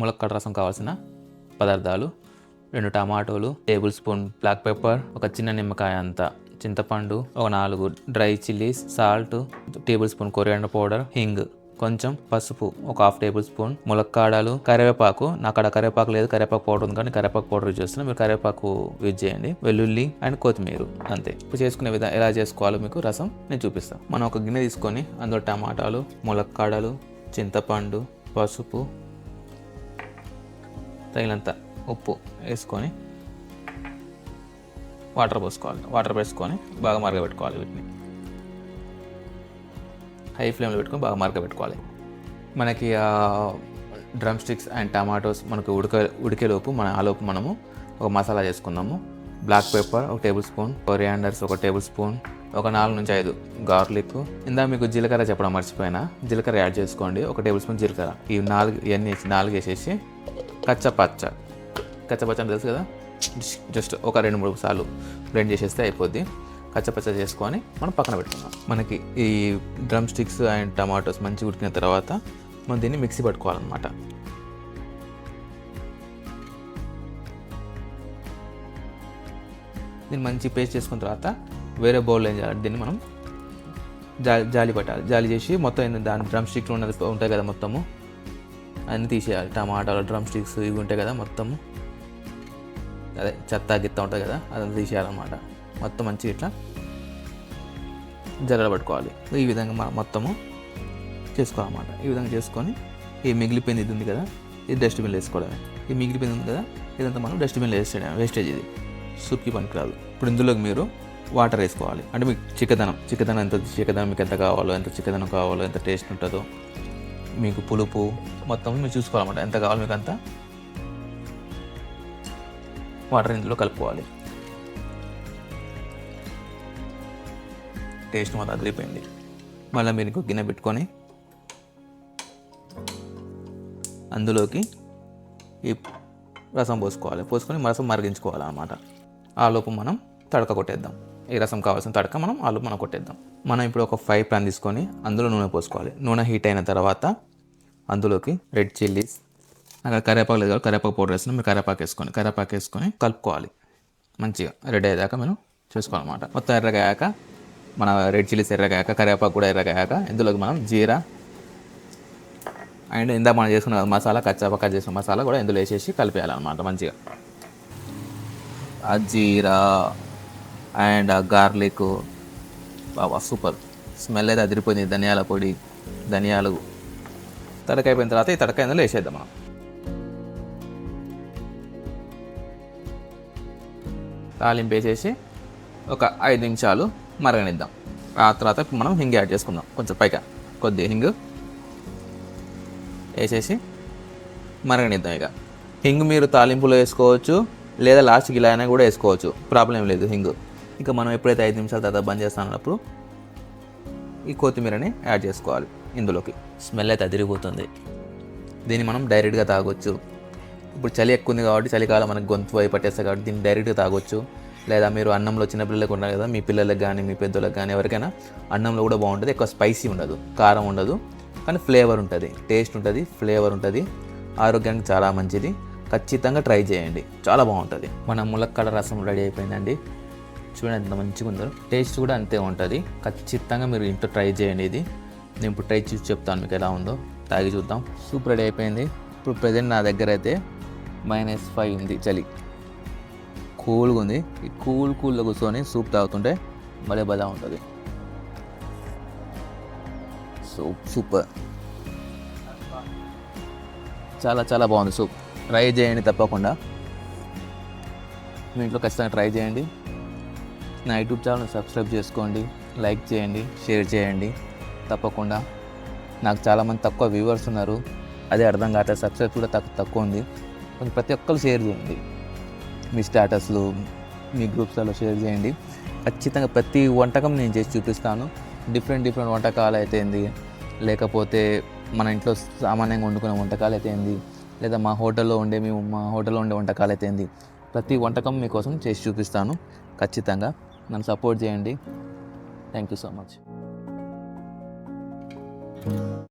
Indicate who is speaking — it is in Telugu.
Speaker 1: ములక్కాడ రసం కావాల్సిన పదార్థాలు: 2 టమాటోలు, టేబుల్ స్పూన్ బ్లాక్ పెప్పర్, ఒక చిన్న నిమ్మకాయ అంత చింతపండు, ఒక 4 dry chillies, salt, table spoon coriander powder, hinge, కొంచెం పసుపు, ఒక 1/2 టేబుల్ స్పూన్, ములక్కాడలు, కరివేపాకు. నాకు అక్కడ కరివేపాకు లేదు, కరివేపాకు పౌడర్ ఉంది కానీ కరివేపాకు పౌడర్ యూజ్ చేస్తున్నాను, మీరు కరివేపాకు యూజ్ చేయండి. వెల్లుల్లి అండ్ కొత్తిమీర, అంతే. ఇప్పుడు చేసుకునే విధానం ఎలా చేసుకోవాలో మీకు రసం నేను చూపిస్తాను. మనం ఒక గిన్నె తీసుకొని అందులో టమాటాలు, ములక్కాడలు, చింతపండు, పసుపు, తగినంత ఉప్పు వేసుకొని వాటర్ పోసుకోవాలి. వాటర్ వేసుకొని బాగా మరగబెట్టుకోవాలి. వీటిని హై ఫ్లేమ్లో పెట్టుకొని బాగా మరగబెట్టుకోవాలి. మనకి డ్రమ్ స్టిక్స్ అండ్ టమాటోస్ మనకు ఉడికేలోపు ఆలోపు మనము ఒక మసాలా చేసుకుందాము. Black pepper 1 tablespoon, corianders 1 tablespoon, ఒక 4 నుంచి 5 గార్లిక్. ఇందాక మీకు జీలకర్ర చెప్పడం మర్చిపోయినా, జీలకర్ర యాడ్ చేసుకోండి, 1 టేబుల్ స్పూన్ జీలకర్ర. ఇవన్నీ 4 వేసేసి కచ్చపచ్చ అంటే తెలుసు కదా, జస్ట్ ఒక 2-3 సార్లు బ్లెండ్ చేసేస్తే అయిపోద్ది. కచ్చపచ్చ చేసుకొని మనం పక్కన పెట్టుకుందాం. మనకి ఈ డ్రమ్ స్టిక్స్ అండ్ టమాటోస్ మంచిగా ఉడికిన తర్వాత మనం దీన్ని మిక్సీ పట్టుకోవాలన్నమాట. దీన్ని మంచి పేస్ట్ చేసుకున్న తర్వాత వేరే బౌల్లో ఏం చేయాలి, దీన్ని మనం జాలి పట్టాలి. జాలి చేసి మొత్తం దాని డ్రమ్ స్టిక్స్ ఉన్నది ఉంటాయి కదా, మొత్తము అన్నీ తీసేయాలి. టమాటాలు, డ్రమ్ స్టిక్స్ ఇవి ఉంటాయి కదా, మొత్తము అదే చెత్త గిత్త ఉంటుంది కదా, అదంతా తీసేయాలన్నమాట. మొత్తం మంచిగా ఇట్లా జల్లెడ పట్టుకోవాలి. ఈ విధంగా మొత్తము చేసుకోవాలన్నమాట. ఈ విధంగా చేసుకొని ఈ మిగిలిపోయింది ఇది ఉంది కదా, ఇది డస్ట్బిన్లో వేసుకోవడమే. ఈ మిగిలిపోయింది ఉంది కదా, ఇదంతా మనం డస్ట్బిన్లో వేసేయడం. వేస్టేజ్ ఇది, సూప్కి పనికిరాదు. ఇప్పుడు ఇందులోకి మీరు వాటర్ వేసుకోవాలి. అంటే మీకు చిక్కదనం మీకు ఎంత కావాలో, ఎంత చిక్కదనం కావాలో, ఎంత టేస్ట్ ఉంటుందో, మీకు పులుపు మొత్తం మీరు చూసుకోవాలన్నమాట. ఎంత కావాలో మీకు అంత వాటర్ ఇందులో కలుపుకోవాలి. టేస్ట్ మొత్తం అదిరిపోయింది. మళ్ళీ మీరు ఇంకో గిన్నె పెట్టుకొని అందులోకి ఈ రసం పోసుకొని రసం మరిగించుకోవాలన్నమాట. ఆలోపు మనం తడక కొట్టేద్దాం. ఈ రసం కావాల్సిన తడక ఆలోపు మనం కొట్టేద్దాం. మనం ఇప్పుడు ఒక 5 పాన్ తీసుకొని అందులో నూనె పోసుకోవాలి. నూనె హీట్ అయిన తర్వాత అందులోకి రెడ్ చిల్లీస్, అక్కడ కరివేపాకు లేదు కాబట్టి కరివేపాకు పౌడర్ వేస్తున్నాం, మీరు కరివేపాకు వేసుకొని కలుపుకోవాలి. మంచిగా రెడీ అయ్యాక మనం చేసుకోవాలన్నమాట. మొత్తం ఎర్రగాయాక మన రెడ్ చిల్లీస్ ఎర్రగాయాక, కరివేపాకు కూడా ఎర్రగాయాక ఇందులోకి మనం జీరా అండ్ ఇందాక మనం చేసుకున్న మసాలా, కచ్చాపక్క చేసిన మసాలా కూడా ఇందులో వేసేసి కలిపేయాలన్నమాట మంచిగా. ఆ జీరా అండ్ ఆ గార్లిక్ బాబా సూపర్ స్మెల్ అయితే అదిరిపోయింది. ధనియాల పొడి, ధనియాలు తడక అయిపోయిన తర్వాత ఈ తడక ఇందులో వేసేద్దాం మనం. తాలింపు వేసేసి ఒక 5 నిమిషాలు మరగనిద్దాం. ఆ తర్వాత మనం హింగ్ యాడ్ చేసుకుందాం. కొంచెం పైగా కొద్దిగా హింగ్ వేసేసి మరగనిద్దాం. ఇక హింగ్ మీరు తాలింపులో వేసుకోవచ్చు, లేదా లాస్ట్కి ఇలా అయినా కూడా వేసుకోవచ్చు, ప్రాబ్లం లేదు హింగ్. ఇక మనం ఎప్పుడైతే 5 నిమిషాల తర్వాత బంద్ చేస్తానప్పుడు ఈ కొత్తిమీరని యాడ్ చేసుకోవాలి ఇందులోకి. స్మెల్ అయితే అదిరిపోతుంది. దీన్ని మనం డైరెక్ట్గా తాగొచ్చు. ఇప్పుడు చలి ఎక్కువ ఉంది కాబట్టి, చలికాలం మనకు గొంతు అయి పట్టేస్తాయి కాబట్టి దీన్ని డైరెక్ట్గా తాగొచ్చు. లేదా మీరు అన్నంలో చిన్న పిల్లలకు ఉన్నారు కదా, మీ పిల్లలకు కానీ మీ పెద్దలకు కానీ ఎవరికైనా అన్నంలో కూడా బాగుంటుంది. ఎక్కువ స్పైసీ ఉండదు, కారం ఉండదు, కానీ ఫ్లేవర్ ఉంటుంది, టేస్ట్ ఉంటుంది, ఫ్లేవర్ ఉంటుంది. ఆరోగ్యానికి చాలా మంచిది. ఖచ్చితంగా ట్రై చేయండి, చాలా బాగుంటుంది. మన ములక్కాడ రసం రెడీ అయిపోయిందండి. చూడండి ఎంత మంచిగా ఉందో, టేస్ట్ కూడా అంతే ఉంటుంది. ఖచ్చితంగా మీరు ఇంట్లో ట్రై చేయండి. ఇది నేను ఇప్పుడు ట్రై చేసి చెప్తాను మీకు ఎలా ఉందో. తాగి చూద్దాం. సూప్ రెడీ అయిపోయింది. ఇప్పుడు ప్రజెంట్ నా దగ్గర అయితే -5 ఉంది, చలి కూల్గా ఉంది. ఈ కూల్లో కూర్చొని సూప్ తాగుతుంటే భలే ఉంటుంది. సూపర్, చాలా చాలా బాగుంది సూప్. ట్రై చేయండి తప్పకుండా. మీ ఇంట్లో ఖచ్చితంగా ట్రై చేయండి. నా యూట్యూబ్ ఛానల్ సబ్స్క్రైబ్ చేసుకోండి, లైక్ చేయండి, షేర్ చేయండి తప్పకుండా. నాకు చాలామంది తక్కువ వ్యూవర్స్ ఉన్నారు, అదే అర్థం కావట్లేదు. సబ్స్క్రైబ్ కూడా తక్కువ ఉంది. కొంచెం ప్రతి ఒక్కరు షేర్ చేయండి. మీ స్టేటస్లు, మీ గ్రూప్స్లలో షేర్ చేయండి. ఖచ్చితంగా ప్రతి వంటకం నేను చేసి చూపిస్తాను. డిఫరెంట్ వంటకాలు అయితే ఏంది, లేకపోతే మన ఇంట్లో సామాన్యంగా వండుకునే వంటకాలు అయితే ఏంది, లేదా మా హోటల్లో ఉండే వంటకాలు అయితే ఏంది, ప్రతి వంటకం మీకోసం చేసి చూపిస్తాను. ఖచ్చితంగా నన్ను సపోర్ట్ చేయండి. Thank you so much.